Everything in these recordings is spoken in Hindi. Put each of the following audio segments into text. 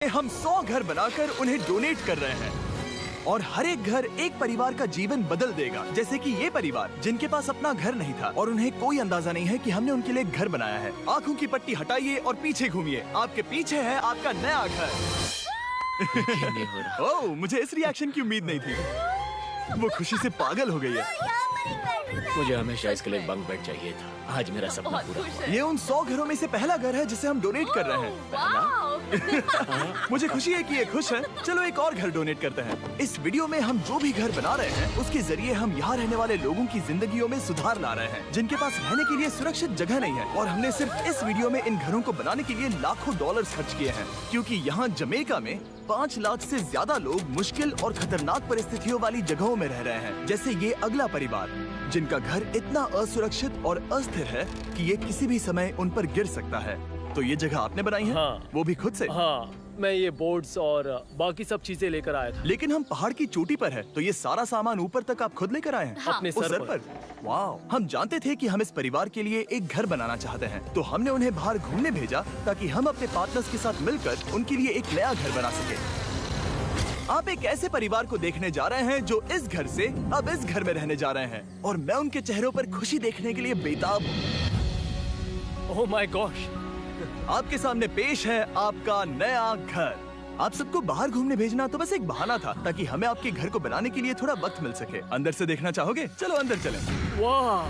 हम 100 घर बनाकर उन्हें डोनेट कर रहे हैं और हर एक घर एक परिवार का जीवन बदल देगा। जैसे कि ये परिवार जिनके पास अपना घर नहीं था और उन्हें कोई अंदाजा नहीं है कि हमने उनके लिए घर बनाया है। आंखों की पट्टी हटाइए और पीछे घूमिए। आपके पीछे है आपका नया घर। ओह, मुझे इस रिएक्शन की उम्मीद नहीं थी। वो खुशी से पागल हो गई है। मुझे हमेशा इसके लिए बंक बेड चाहिए था। आज मेरा सपना पूरा हुआ। ये उन 100 घरों में से पहला घर है जिसे हम डोनेट कर रहे हैं। मुझे खुशी है कि ये खुश है। चलो एक और घर डोनेट करते हैं। इस वीडियो में हम जो भी घर बना रहे हैं उसके जरिए हम यहाँ रहने वाले लोगों की जिंदगियों में सुधार ला रहे हैं जिनके पास रहने के लिए सुरक्षित जगह नहीं है। और हमने सिर्फ इस वीडियो में इन घरों को बनाने के लिए लाखों डॉलर्स खर्च किए हैं, क्योंकि यहाँ जमैका में 5 लाख से ज्यादा लोग मुश्किल और खतरनाक परिस्थितियों वाली जगहों में रह रहे हैं। जैसे ये अगला परिवार जिनका घर इतना असुरक्षित और अस्थिर है कि ये किसी भी समय उन पर गिर सकता है। तो ये जगह आपने बनाई है? हाँ। वो भी खुद से? हाँ, मैं ये बोर्ड्स और बाकी सब चीजें लेकर आया था। लेकिन हम पहाड़ की चोटी पर है, तो ये सारा सामान ऊपर तक आप खुद लेकर आए हैं? हाँ। अपने सर पर। वाह! हम जानते थे कि हम इस परिवार के लिए एक घर बनाना चाहते हैं, तो हमने उन्हें बाहर घूमने भेजा ताकि हम अपने पार्टनर्स के साथ मिलकर उनके लिए एक नया घर बना सके। आप एक ऐसे परिवार को देखने जा रहे हैं जो इस घर से अब इस घर में रहने जा रहे हैं, और मैं उनके चेहरों पर खुशी देखने के लिए बेताब हूँ। Oh my gosh! आपके सामने पेश है आपका नया घर। आप सबको बाहर घूमने भेजना तो बस एक बहाना था ताकि हमें आपके घर को बनाने के लिए थोड़ा वक्त मिल सके। अंदर से देखना चाहोगे? चलो अंदर चलें। वाह!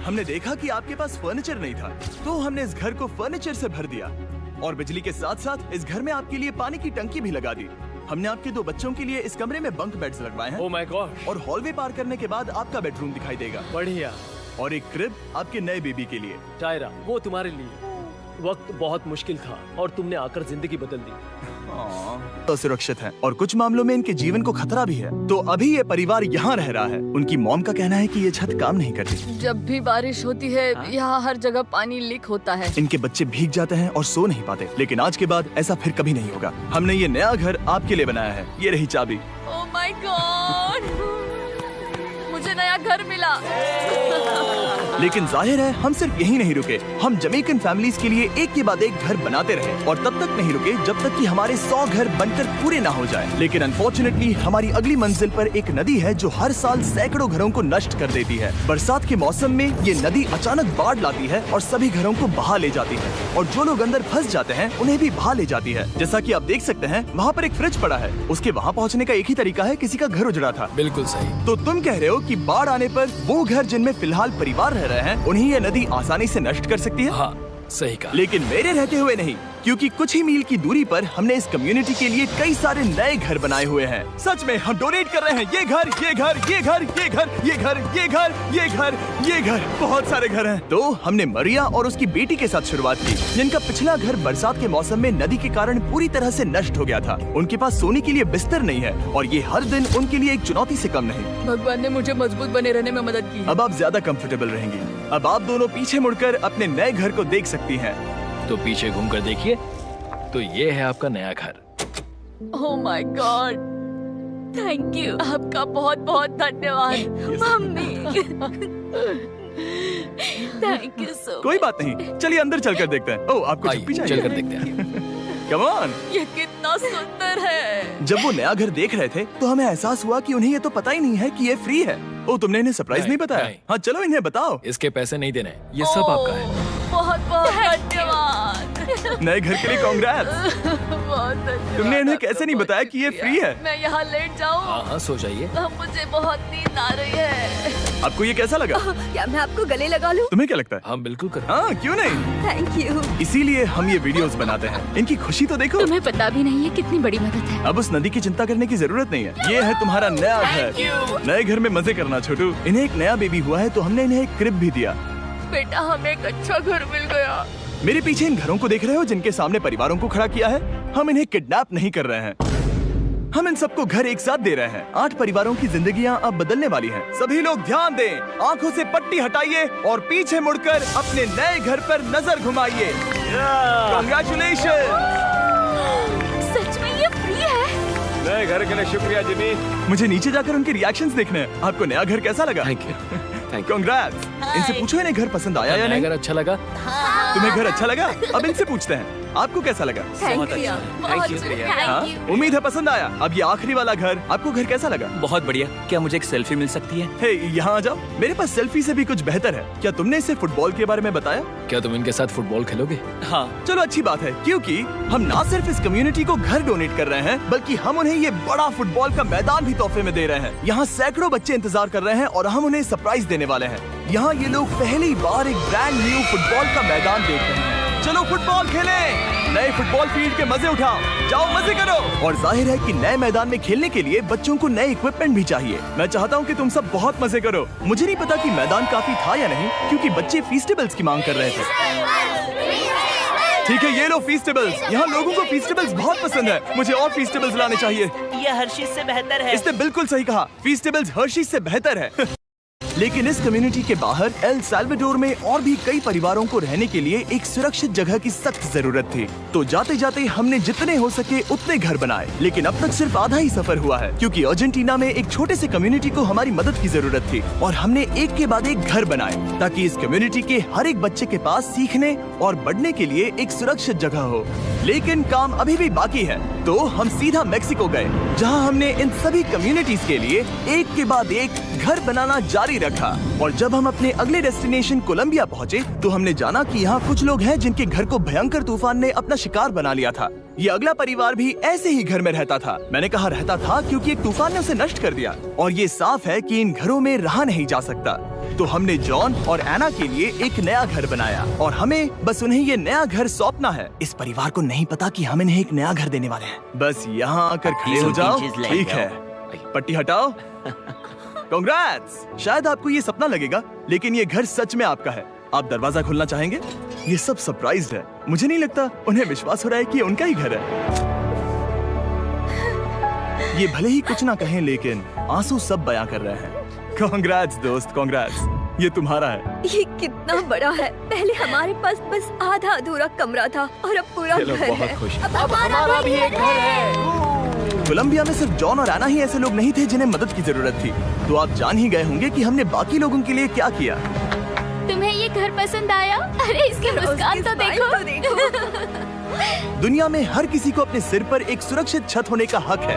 हमने देखा कि आपके पास फर्नीचर नहीं था, तो हमने इस घर को फर्नीचर से भर दिया और बिजली के साथ साथ इस घर में आपके लिए पानी की टंकी भी लगा दी। हमने आपके 2 बच्चों के लिए इस कमरे में बंक बेड्स लगवाए हैं। Oh my gosh! और हॉलवे पार करने के बाद आपका बेडरूम दिखाई देगा। बढ़िया। और एक क्रिब आपके नए बेबी के लिए। टायरा, वो तुम्हारे लिए। वक्त बहुत मुश्किल था और तुमने आकर जिंदगी बदल दी। असुरक्षित है और कुछ मामलों में इनके जीवन को खतरा भी है। तो अभी ये परिवार यहाँ रह रहा है। उनकी मॉम का कहना है कि ये छत काम नहीं करती। जब भी बारिश होती है यहाँ हर जगह पानी लीक होता है। इनके बच्चे भीग जाते हैं और सो नहीं पाते। लेकिन आज के बाद ऐसा फिर कभी नहीं होगा। हमने ये नया घर आपके लिए बनाया है। ये रही चाबी। Oh my God! मुझे नया घर मिला। लेकिन जाहिर है हम सिर्फ यही नहीं रुके। हम जमैकन फैमिलीज के लिए एक के बाद एक घर बनाते रहे और तब तक नहीं रुके जब तक कि हमारे 100 घर बनकर पूरे ना हो जाए। लेकिन अनफॉर्चुनेटली हमारी अगली मंजिल पर एक नदी है जो हर साल सैकड़ों घरों को नष्ट कर देती है। बरसात के मौसम में ये नदी अचानक बाढ़ लाती है और सभी घरों को बहा ले जाती है, और जो लोग अंदर फंस जाते हैं उन्हें भी बहा ले जाती है। जैसा कि आप देख सकते हैं वहाँ पर एक फ्रिज पड़ा है। उसके वहाँ पहुँचने का एक ही तरीका है, किसी का घर उजड़ा था। बिल्कुल सही। तो तुम कह रहे हो कि बाढ़ आने पर वो घर जिनमें फिलहाल परिवार रह रहे हैं उन्हें ये नदी आसानी से नष्ट कर सकती है? हाँ, सही कहा। लेकिन मेरे रहते हुए नहीं, क्योंकि कुछ ही मील की दूरी पर हमने इस कम्युनिटी के लिए कई सारे नए घर बनाए हुए हैं। सच में हम डोनेट कर रहे हैं। ये घर, ये घर, ये घर, ये घर, ये घर, ये घर, ये घर, ये घर, बहुत सारे घर हैं। तो हमने मरिया और उसकी बेटी के साथ शुरुआत की, जिनका पिछला घर बरसात के मौसम में नदी के कारण पूरी तरह से नष्ट हो गया था। उनके पास सोने के लिए बिस्तर नहीं है और ये हर दिन उनके लिए एक चुनौती से कम नहीं। भगवान ने मुझे मजबूत बने रहने में मदद की। अब आप ज्यादा कंफर्टेबल रहेंगी। अब आप दोनों पीछे मुड़कर अपने नए घर को देख सकती हैं। तो पीछे घूमकर देखिए, तो ये है आपका नया घर। Oh my God! Thank you. आपका बहुत बहुत धन्यवाद मम्मी। Thank you so. कोई बात नहीं, चलिए अंदर चलकर देखते हैं। ओह, आपको चुप्पी चाहिए? चलकर देखते हैं। Come on. ये कितना सुंदर है। जब वो नया घर देख रहे थे तो हमें एहसास हुआ कि उन्हें ये तो पता ही नहीं है कि ये फ्री है। ओ, तुमने इन्हें सरप्राइज नहीं बताया? नहीं। हाँ, चलो इन्हें बताओ। इसके पैसे नहीं देने, ये सब आपका है। बहुत बहुत धन्यवाद। नए घर के लिए कांग्रेट्स। बहुत धन्यवाद। तुमने इन्हें कैसे नहीं बताया कि ये फ्री है? मैं यहाँ लेट जाऊँ? हाँ हाँ, सो जाइए। मुझे बहुत नींद आ रही है। आपको ये कैसा लगा? क्या मैं आपको गले लगा लूं? तुम्हें क्या लगता है? हाँ बिल्कुल कर। हाँ, क्यों नहीं? Thank you. इसीलिए हम ये वीडियोस बनाते हैं। इनकी खुशी तो देखो। तुम्हें पता भी नहीं है कितनी बड़ी मदद है। अब उस नदी की चिंता करने की जरूरत नहीं है। ये है तुम्हारा नया घर। नए घर में मजे करना छोटू। इन्हें एक नया बेबी हुआ है तो हमने इन्हें एक क्रिब भी दिया। बेटा, हमें एक अच्छा घर मिल गया। मेरे पीछे इन घरों को देख रहे हो जिनके सामने परिवारों को खड़ा किया है? हम इन्हें किडनैप नहीं कर रहे हैं। हम इन सबको घर एक साथ दे रहे हैं। 8 परिवारों की जिंदगियां अब बदलने वाली हैं। सभी लोग ध्यान दें, आंखों से पट्टी हटाइए और पीछे मुड़कर अपने नए घर पर नजर घुमाइए। कांग्रेचुलेशन! सच में ये फ्री है? नए घर के लिए शुक्रिया जिमी। मुझे नीचे जाकर उनके रिएक्शंस देखने हैं। आपको नया घर कैसा लगा? Thank you. कांग्रेट्स। इनसे पूछो इन्हें घर पसंद आया या नहीं? अगर अच्छा लगा। तुम्हें घर अच्छा लगा? अब इनसे पूछते हैं, आपको कैसा लगा? Thank you. Thank you, प्रिया। हाँ? उम्मीद है पसंद आया। अब ये आखिरी वाला घर, आपको घर कैसा लगा? बहुत बढ़िया। क्या मुझे एक सेल्फी मिल सकती है? हे, यहाँ आ जाओ। मेरे पास सेल्फी से भी कुछ बेहतर है। क्या तुमने इसे फुटबॉल के बारे में बताया? क्या तुम इनके साथ फुटबॉल खेलोगे? हाँ। चलो अच्छी बात है, क्योंकि हम ना सिर्फ इस कम्युनिटी को घर डोनेट कर रहे हैं, बल्कि हम उन्हें ये बड़ा फुटबॉल का मैदान भी तोहफे में दे रहे हैं। यहाँ सैकड़ों बच्चे इंतजार कर रहे हैं और हम उन्हें सरप्राइज देने वाले हैं। यहाँ ये लोग पहली बार एक ब्रांड न्यू फुटबॉल का मैदान देख रहे हैं। चलो फुटबॉल खेलें, नए फुटबॉल फील्ड के मजे उठाओ, जाओ मजे करो। और जाहिर है कि नए मैदान में खेलने के लिए बच्चों को नए इक्विपमेंट भी चाहिए। मैं चाहता हूँ कि तुम सब बहुत मजे करो। मुझे नहीं पता कि मैदान काफी था या नहीं, क्योंकि बच्चे फीस्टेबल्स की मांग कर रहे थे। ठीक है, ये लो फीस्टेबल्स। यहाँ लोगों को फीस्टेबल्स बहुत पसंद है। मुझे और फीस्टेबल्स लाने चाहिए। ये हर्शीज से बेहतर है। इसने बिल्कुल सही कहा, फीस्टेबल्स हर्शीज से बेहतर है। लेकिन इस कम्युनिटी के बाहर एल साल्वाडोर में और भी कई परिवारों को रहने के लिए एक सुरक्षित जगह की सख्त जरूरत थी। तो जाते जाते हमने जितने हो सके उतने घर बनाए, लेकिन अब तक सिर्फ आधा ही सफर हुआ है, क्योंकि अर्जेंटीना में एक छोटे से कम्युनिटी को हमारी मदद की जरूरत थी और हमने एक के बाद एक घर बनाए ताकि इस कम्युनिटी के हर एक बच्चे के पास सीखने और बढ़ने के लिए एक सुरक्षित जगह हो। लेकिन काम अभी भी बाकी है, तो हम सीधा मेक्सिको गए, जहाँ हमने इन सभी कम्युनिटीज के लिए एक के बाद एक घर बनाना जारी रखा। और जब हम अपने अगले डेस्टिनेशन कोलंबिया पहुँचे, तो हमने जाना कि यहाँ कुछ लोग हैं जिनके घर को भयंकर तूफान ने अपना शिकार बना लिया था। ये अगला परिवार भी ऐसे ही घर में रहता था। मैंने कहा रहता था क्योंकि एक तूफान ने उसे नष्ट कर दिया, और ये साफ है कि इन घरों में रहा नहीं जा सकता। तो हमने जॉन और एना के लिए एक नया घर बनाया और हमें बस उन्हें ये नया घर सौंपना है। इस परिवार को नहीं पता कि हम इन्हें एक नया घर देने वाले हैं। बस यहाँ आकर खड़े हो जाओ। ठीक है, पट्टी हटाओ। कांग्रेट्स। शायद आपको ये सपना लगेगा, लेकिन ये घर सच में आपका है। आप दरवाजा खोलना चाहेंगे? ये सब सरप्राइज है। मुझे नहीं लगता उन्हें विश्वास हो रहा है कि ये उनका ही घर है। ये भले ही कुछ ना कहें, लेकिन आंसू सब बयां कर रहे हैं। कांग्रेट्स दोस्त, कांग्रेट्स। ये तुम्हारा है। ये कितना बड़ा है। पहले हमारे पास बस आधा अधूरा कमरा था और अब पूरा घर है। बहुत खुश। अब हमारा भी एक घर है। कोलंबिया में सिर्फ जॉन और एना ही ऐसे लोग नहीं थे जिन्हें मदद की जरूरत थी। तो आप जान ही गए होंगे कि हमने बाकी लोगों के लिए क्या किया। तुम्हें ये घर पसंद आया? अरे इसकी मुस्कान तो देखो। दुनिया में हर किसी को अपने सिर पर एक सुरक्षित छत होने का हक है,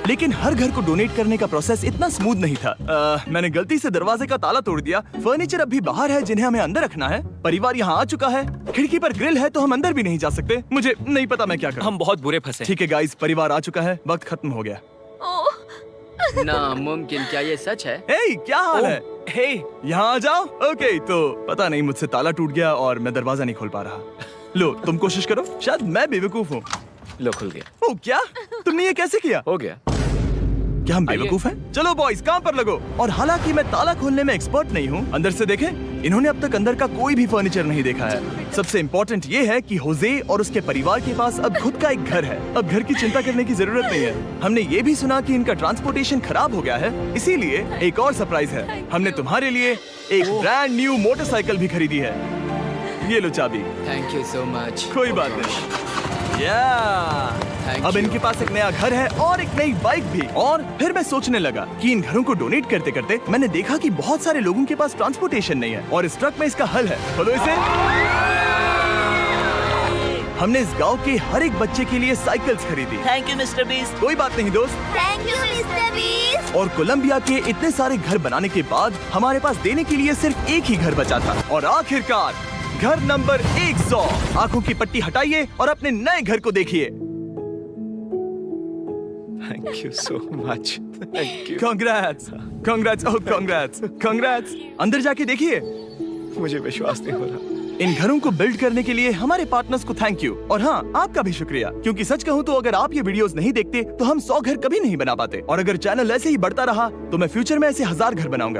लेकिन हर घर को डोनेट करने का प्रोसेस इतना स्मूथ नहीं था। मैंने गलती से दरवाजे का ताला तोड़ दिया। फर्नीचर अब भी बाहर है जिन्हें हमें अंदर रखना है। परिवार यहाँ आ चुका है। खिड़की पर ग्रिल है तो हम अंदर भी नहीं जा सकते। मुझे नहीं पता मैं क्या करूं। हम बहुत बुरे फंसे। ठीक है गाइस, परिवार आ चुका है। वक्त खत्म हो गया। नामुमकिन, क्या ये सच है? हे, क्या हाल है? हे, यहाँ आ जाओ। ओके, तो पता नहीं मुझसे ताला टूट गया और मैं दरवाजा नहीं खोल पा रहा। लो, तुम कोशिश करो। शायद मैं बेवकूफ हूँ। लो खुल गया। ओ क्या? तुमने ये कैसे किया? हो गया। क्या हम बेवकूफ हैं? चलो बॉयज, काम पर लगो। और हालांकि मैं ताला खोलने में एक्सपर्ट नहीं हूँ, अंदर से देखें, इन्होंने अब तक अंदर का कोई भी फर्नीचर नहीं देखा है। सबसे इम्पोर्टेंट ये है कि होजे और उसके परिवार के पास अब खुद का एक घर है। अब घर की चिंता करने की जरूरत नहीं है। हमने ये भी सुना कि इनका ट्रांसपोर्टेशन खराब हो गया है, इसीलिए एक और सरप्राइज है। हमने तुम्हारे लिए एक ब्रांड न्यू मोटरसाइकिल भी खरीदी है। ये लो चाबी। Thank you so much. कोई बात नहीं। अब इनके पास एक नया घर है और एक नई बाइक भी। और फिर मैं सोचने लगा कि इन घरों को डोनेट करते करते मैंने देखा कि बहुत सारे लोगों के पास ट्रांसपोर्टेशन नहीं है, और इस ट्रक में इसका हल है। खोलो इसे। हमने इस गांव के हर एक बच्चे के लिए साइकिल्स खरीदी। Thank you mister beast. कोई बात नहीं दोस्त। Thank you mister beast. और कोलंबिया के इतने सारे घर बनाने के बाद हमारे पास देने के लिए सिर्फ एक ही घर बचा था। और आखिरकार घर नंबर 100। आंखों की पट्टी हटाइए और अपने नए घर को देखिए। Thank you so much. Thank you. Congrats, congrats, oh congrats, congrats. अंदर जाके देखिए। मुझे विश्वास नहीं हो रहा। इन घरों को बिल्ड करने के लिए हमारे पार्टनर्स को थैंक यू, और हाँ, आपका भी शुक्रिया, क्योंकि सच कहूँ तो अगर आप ये वीडियोस नहीं देखते तो हम 100 घर कभी नहीं बना पाते। और अगर चैनल ऐसे ही बढ़ता रहा तो मैं फ्यूचर में ऐसे 1000 घर बनाऊंगा।